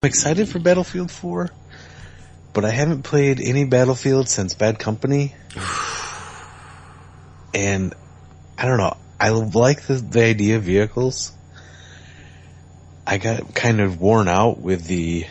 excited for Battlefield 4, but I haven't played any Battlefield since Bad Company. And I don't know. I like the idea of vehicles. I got kind of worn out with the,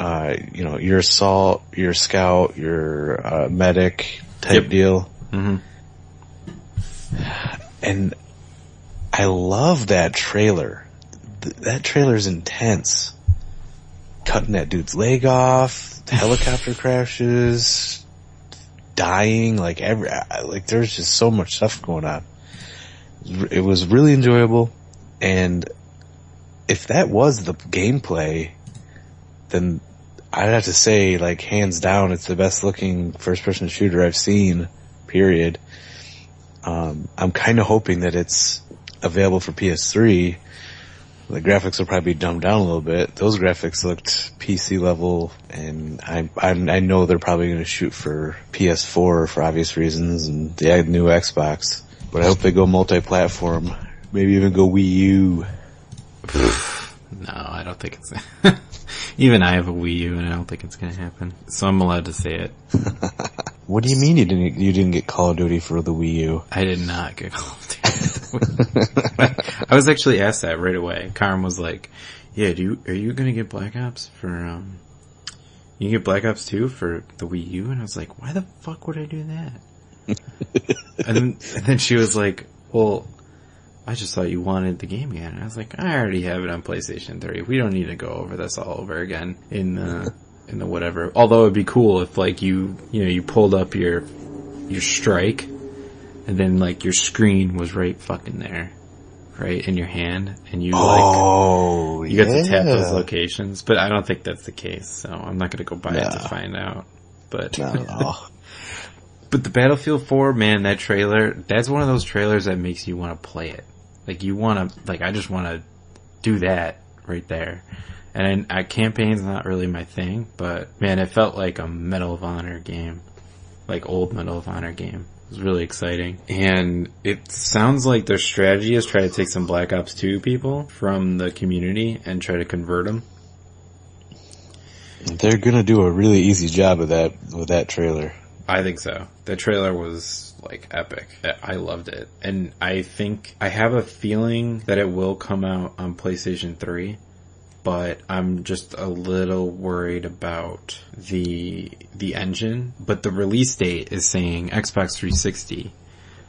your assault, your scout, your medic type deal. Mm-hmm. And I love that trailer. That trailer's intense. Cutting that dude's leg off, helicopter crashes, dying, there's just so much stuff going on. It was really enjoyable, and if that was the gameplay, then I'd have to say, like, hands down, it's the best looking first person shooter I've seen, period. I'm kind of hoping that it's available for PS3. The graphics will probably be dumbed down a little bit. Those graphics looked PC level, and I know they're probably going to shoot for PS4 for obvious reasons, and the new Xbox. But I hope they go multi-platform. Maybe even go Wii U. No, I don't think it's... Even I have a Wii U, and I don't think it's going to happen. So I'm allowed to say it. What do you mean you didn't get Call of Duty for the Wii U? I did not get Call of Duty. I was actually asked that right away. Karen was like, "Yeah, are you going to get Black Ops for you get Black Ops 2 for the Wii U?" And I was like, "Why the fuck would I do that?" and then she was like, "Well, I just thought you wanted the game again." And I was like, "I already have it on PlayStation 3. We don't need to go over this all over again in the whatever." Although it'd be cool if, like, you pulled up your strike, and then, like, your screen was right fucking there, right in your hand, and you got to tap those locations. But I don't think that's the case, so I'm not gonna go buy it to find out. But but the Battlefield 4, man, that trailer, that's one of those trailers that makes you want to play it. Like, you want to, like, I just want to do that right there. And campaign's not really my thing, but man, it felt like a Medal of Honor game. Like, old Medal of Honor game. It was really exciting. And it sounds like their strategy is try to take some Black Ops 2 people from the community and try to convert them. They're gonna do a really easy job of that with that trailer. I think so. The trailer was, like, epic. I loved it. And I have a feeling that it will come out on PlayStation 3, but I'm just a little worried about the engine. But the release date is saying Xbox 360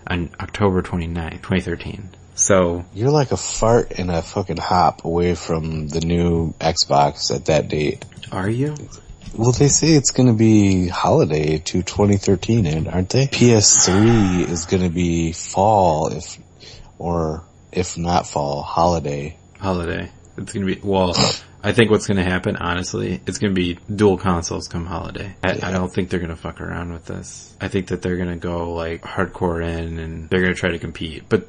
on October 29th, 2013. So you're like a fart and a fucking hop away from the new Xbox at that date. Are you? Well, they say it's going to be holiday to 2013, aren't they? PS3 is going to be fall, if not fall, holiday. Holiday. It's going to be, well, I think what's going to happen, honestly, it's going to be dual consoles come holiday. I don't think they're going to fuck around with this. I think that they're going to go, like, hardcore in, and they're going to try to compete. But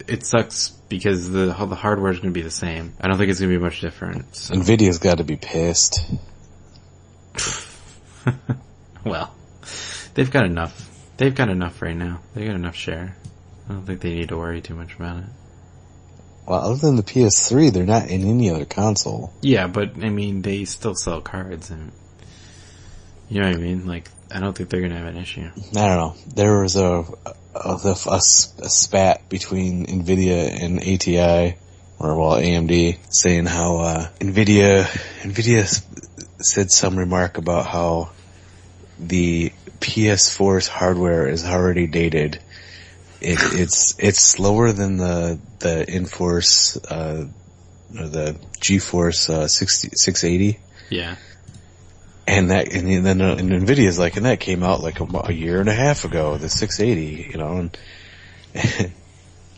it sucks because the hardware is going to be the same. I don't think it's going to be much different. So. Nvidia's got to be pissed. Well, they've got enough. They've got enough right now. They got enough share. I don't think they need to worry too much about it. Well, other than the PS3, they're not in any other console. Yeah, but I mean, they still sell cards, and you know what I mean. Like, I don't think they're gonna have an issue. I don't know. There was a spat between Nvidia and ATI, or AMD, saying how Nvidia said some remark about how the PS4's hardware is already dated. It's slower than the Enforce or the GeForce 680. Yeah. And then Nvidia's like, and that came out like a year and a half ago, the 680,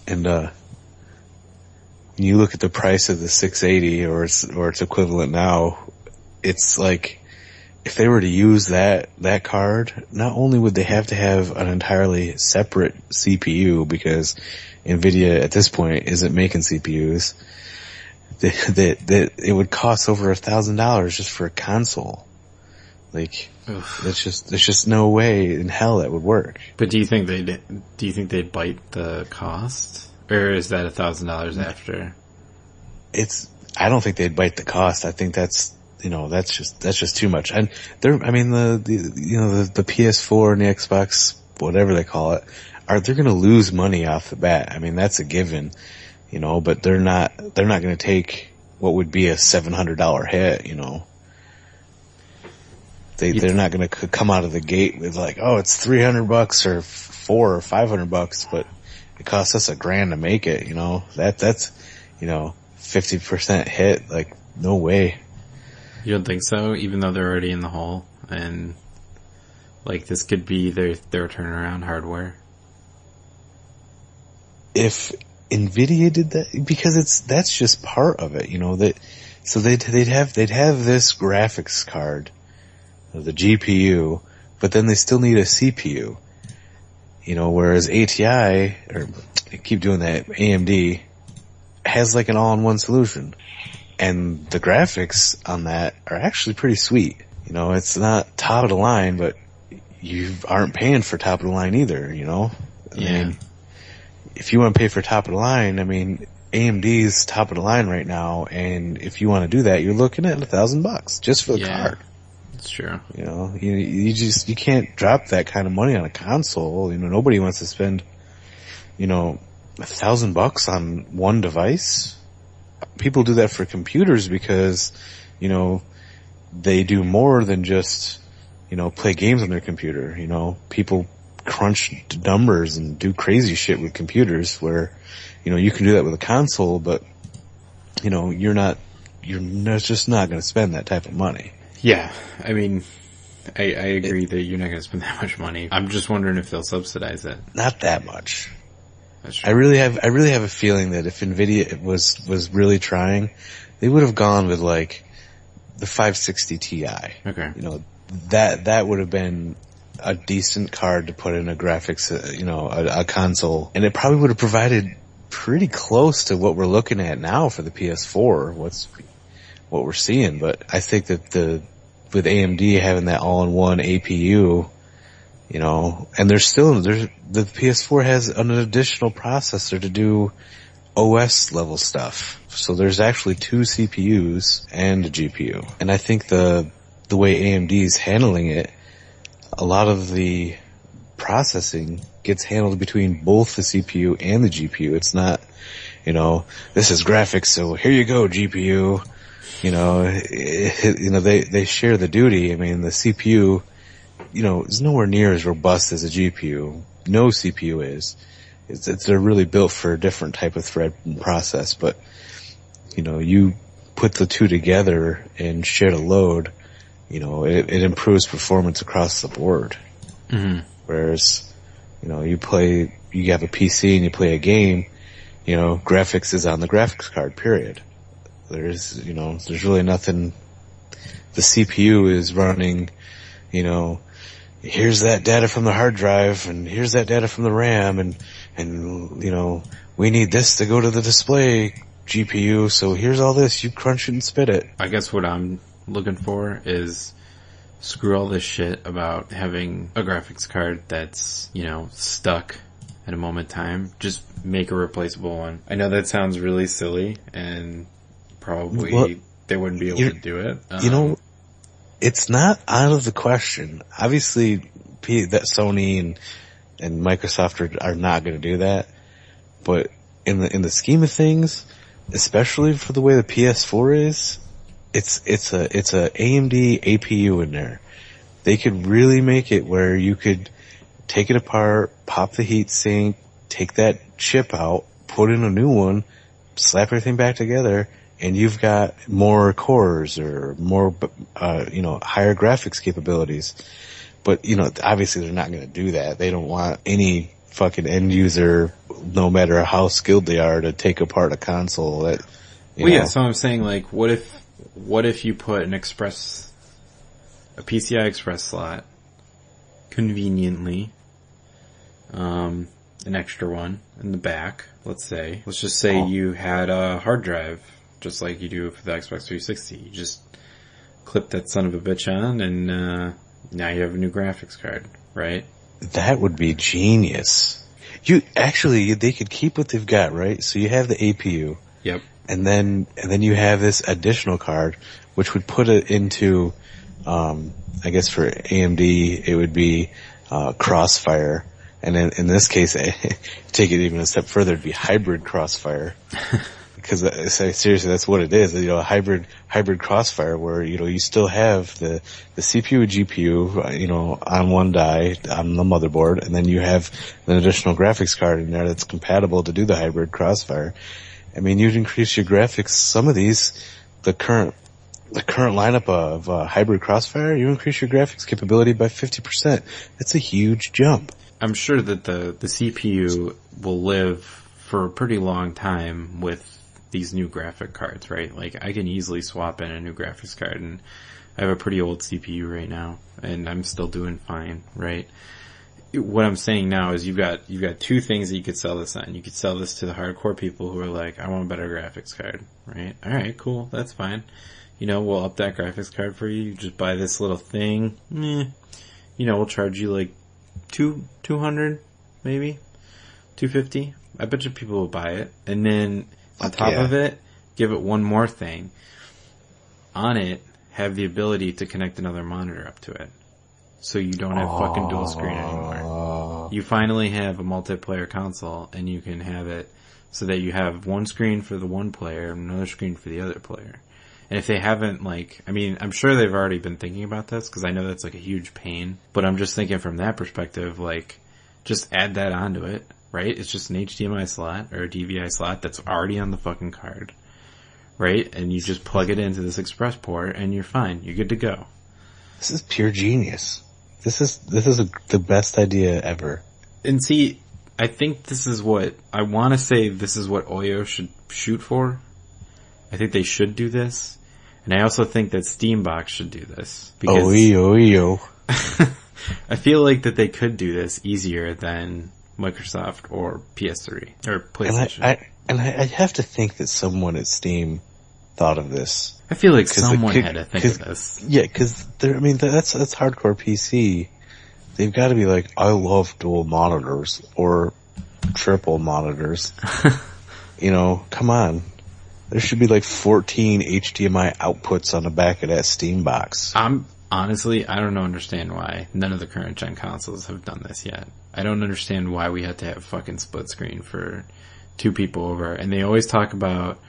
and when you look at the price of the 680 or its equivalent now, it's like, if they were to use that card, not only would they have to have an entirely separate CPU, because Nvidia at this point isn't making CPUs, that it would cost over $1,000 just for a console. Like, there's just no way in hell that would work. But do you think they'd bite the cost, or is that $1,000 after? I don't think they'd bite the cost. I think that's just too much. And the PS4 and the Xbox, whatever they call it, they're going to lose money off the bat. I mean, that's a given, but they're not going to take what would be a $700 hit, They're not going to come out of the gate with like, oh, it's $300 or $400 or $500, but it costs us $1,000 to make it. That's 50% hit. Like, no way. You don't think so? Even though they're already in the hole, and like this could be their turnaround hardware. If Nvidia did that, because that's just part of it, so they'd have this graphics card, the GPU, but then they still need a CPU, whereas ATI, or I keep doing that, AMD, has like an all-in-one solution. And the graphics on that are actually pretty sweet. It's not top of the line, but you aren't paying for top of the line either, I mean, if you want to pay for top of the line, I mean, AMD's top of the line right now, and if you want to do that, you're looking at $1,000 just for the card. That's true. You can't drop that kind of money on a console. Nobody wants to spend, $1,000 on one device. People do that for computers because, they do more than just, play games on their computer. People crunch numbers and do crazy shit with computers where, you can do that with a console, but, you're just not going to spend that type of money. Yeah. I mean, I agree that you're not going to spend that much money. I'm just wondering if they'll subsidize it. Not that much. I really have a feeling that if Nvidia was really trying, they would have gone with like the 560 Ti. Okay. That would have been a decent card to put in a graphics, a console, and it probably would have provided pretty close to what we're looking at now for the PS4. What we're seeing, but I think that with AMD having that all-in-one APU, and the PS4 has an additional processor to do OS level stuff. So there's actually 2 CPUs and a GPU. And I think the way AMD is handling it, a lot of the processing gets handled between both the CPU and the GPU. It's not, this is graphics, so here you go, GPU. They share the duty. I mean, the CPU, is nowhere near as robust as a GPU. No CPU is. They're really built for a different type of thread and process, but, you put the two together and share the load, it improves performance across the board. Mm-hmm. Whereas, you have a PC and you play a game, graphics is on the graphics card, period. There's really nothing. The CPU is running, here's that data from the hard drive and here's that data from the RAM and we need this to go to the display GPU, so here's all this, you crunch it and spit it. I guess what I'm looking for is screw all this shit about having a graphics card that's, stuck at a moment in time. Just make a replaceable one. I know that sounds really silly and probably they wouldn't be able to do it. It's not out of the question. Obviously, that Sony and Microsoft are not going to do that. But in the scheme of things, especially for the way the PS4 is, it's a AMD APU in there. They could really make it where you could take it apart, pop the heat sink, take that chip out, put in a new one, slap everything back together, and you've got more cores or more, higher graphics capabilities. But, obviously they're not going to do that. They don't want any fucking end user, no matter how skilled they are, to take apart a console. Yeah, so I'm saying, like, what if you put a PCI Express slot, conveniently, an extra one in the back, let's just say you had a hard drive, just like you do for the Xbox 360. You just clip that son of a bitch on, and now you have a new graphics card, right? That would be genius. They could keep what they've got, right? So you have the APU. Yep. and then you have this additional card, which would put it into, I guess for AMD, it would be, Crossfire. And in this case, take it even a step further, it'd be hybrid Crossfire. Because seriously, that's what it is. Hybrid Crossfire, where you still have the CPU and GPU, on one die on the motherboard, and then you have an additional graphics card in there that's compatible to do the hybrid Crossfire. I mean, you'd increase your graphics. Some of these, the current lineup of hybrid Crossfire, you increase your graphics capability by 50%. That's a huge jump. I'm sure that the CPU will live for a pretty long time with these new graphic cards, right? Like, I can easily swap in a new graphics card, and I have a pretty old CPU right now, and I'm still doing fine, right? What I'm saying now is you've got two things that you could sell this on. You could sell this to the hardcore people who are like, I want a better graphics card, right? Alright, cool, that's fine. We'll up that graphics card for you. You just buy this little thing. We'll charge you like $200, maybe $250. I bet you people will buy it. And then on top of it, give it one more thing. On it, have the ability to connect another monitor up to it. So you don't have fucking dual screen anymore. You finally have a multiplayer console, and you can have it so that you have one screen for the one player and another screen for the other player. And if they haven't, I'm sure they've already been thinking about this, because I know that's like a huge pain. But I'm just thinking from that perspective, just add that onto it, right? It's just an HDMI slot or a DVI slot that's already on the fucking card, right? And you just plug it into this express port, and you're fine. You're good to go. This is pure genius. This is the best idea ever. And see, I think this is what Oyo should shoot for. I think they should do this. And I also think that Steambox should do this. Because Oyo. I feel like that they could do this easier than Microsoft or PS3 or PlayStation. And I have to think that someone at Steam thought of this. I feel like someone had to think of this. Yeah, because that's hardcore PC. They've got to be like, I love dual monitors or triple monitors. Come on. There should be like 14 HDMI outputs on the back of that Steam box. Honestly, I don't understand why none of the current gen consoles have done this yet. I don't understand why we had to have fucking split screen for two people over. And they always talk about,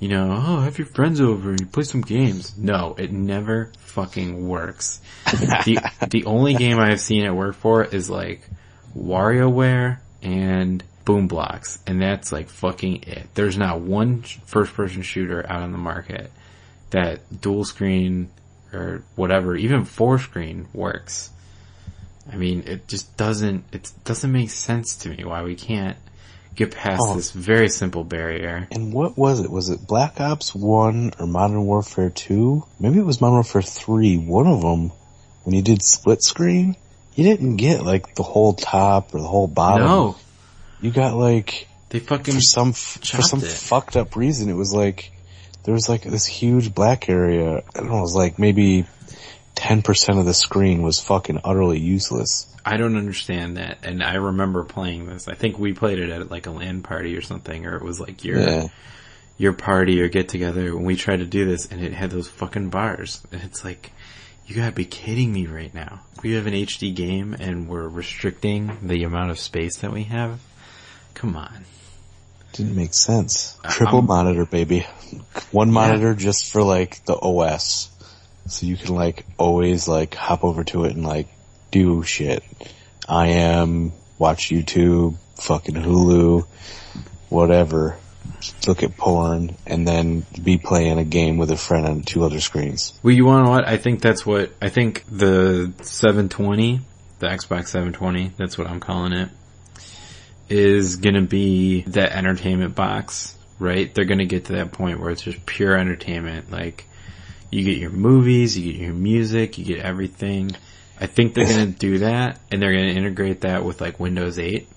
have your friends over and you play some games. No, it never fucking works. The only game I have seen it work for is like WarioWare and Boom Blocks, and that's like fucking it. There's not one first person shooter out on the market that dual screen or whatever, even 4-screen works. I mean, it doesn't make sense to me why we can't get past this very simple barrier. And what was it? Was it Black Ops 1 or Modern Warfare 2? Maybe it was Modern Warfare 3. One of them, when you did split screen, you didn't get like the whole top or the whole bottom. No. You got like, they fucking for some fucked up reason, it was like, there was like this huge black area. I don't know, it was like maybe 10% of the screen was fucking utterly useless. I don't understand that, and I remember playing this. I think we played it at like a LAN party or something, or it was like your party or get together when we tried to do this, and it had those fucking bars. And it's like, you gotta be kidding me right now. We have an HD game and we're restricting the amount of space that we have. Come on. Didn't make sense. Triple monitor, baby. One monitor just for like the OS. So you can like always like hop over to it and like do shit. Watch YouTube, fucking Hulu, whatever. Look at porn, and then be playing a game with a friend on 2 other screens. Well, you wanna know what? I think the 720, the Xbox 720, that's what I'm calling it, is gonna be that entertainment box, right? They're gonna get to that point where it's just pure entertainment. Like, you get your movies, you get your music, you get everything. I think they're gonna do that, and they're gonna integrate that with like Windows 8.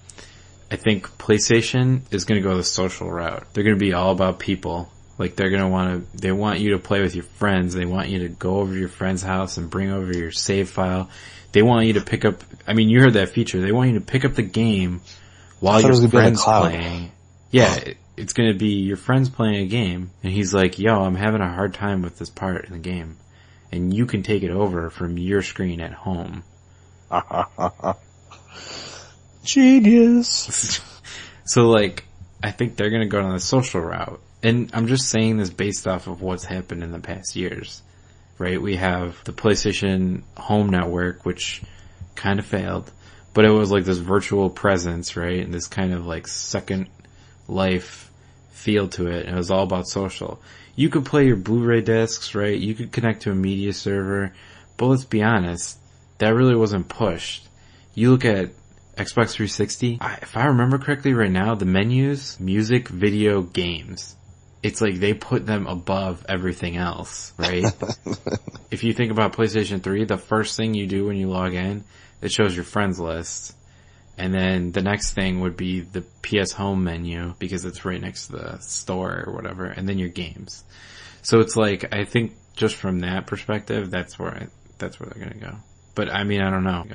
I think PlayStation is gonna go the social route. They're gonna be all about people. Like, they want you to play with your friends. They want you to go over to your friend's house and bring over your save file. They want you to pick up, you heard that feature. They want you to pick up the game while your friend's playing. Yeah, it's going to be your friend's playing a game, and he's like, yo, I'm having a hard time with this part in the game. And you can take it over from your screen at home. Genius. So, like, I think they're going to go down the social route. And I'm just saying this based off of what's happened in the past years, right? We have the PlayStation Home Network, which kind of failed, but it was like this virtual presence, right? And this kind of like second life feel to it. And it was all about social. You could play your Blu-ray discs, right? You could connect to a media server, but let's be honest, that really wasn't pushed. You look at Xbox 360, if I remember correctly right now, the menus, music, video, games, it's like they put them above everything else, right? If you think about PlayStation 3, the first thing you do when you log in, it shows your friends list. And then the next thing would be the PS Home menu, because it's right next to the store or whatever, and then your games. So it's like, I think just from that perspective, that's where they're gonna go. But I mean, I don't know.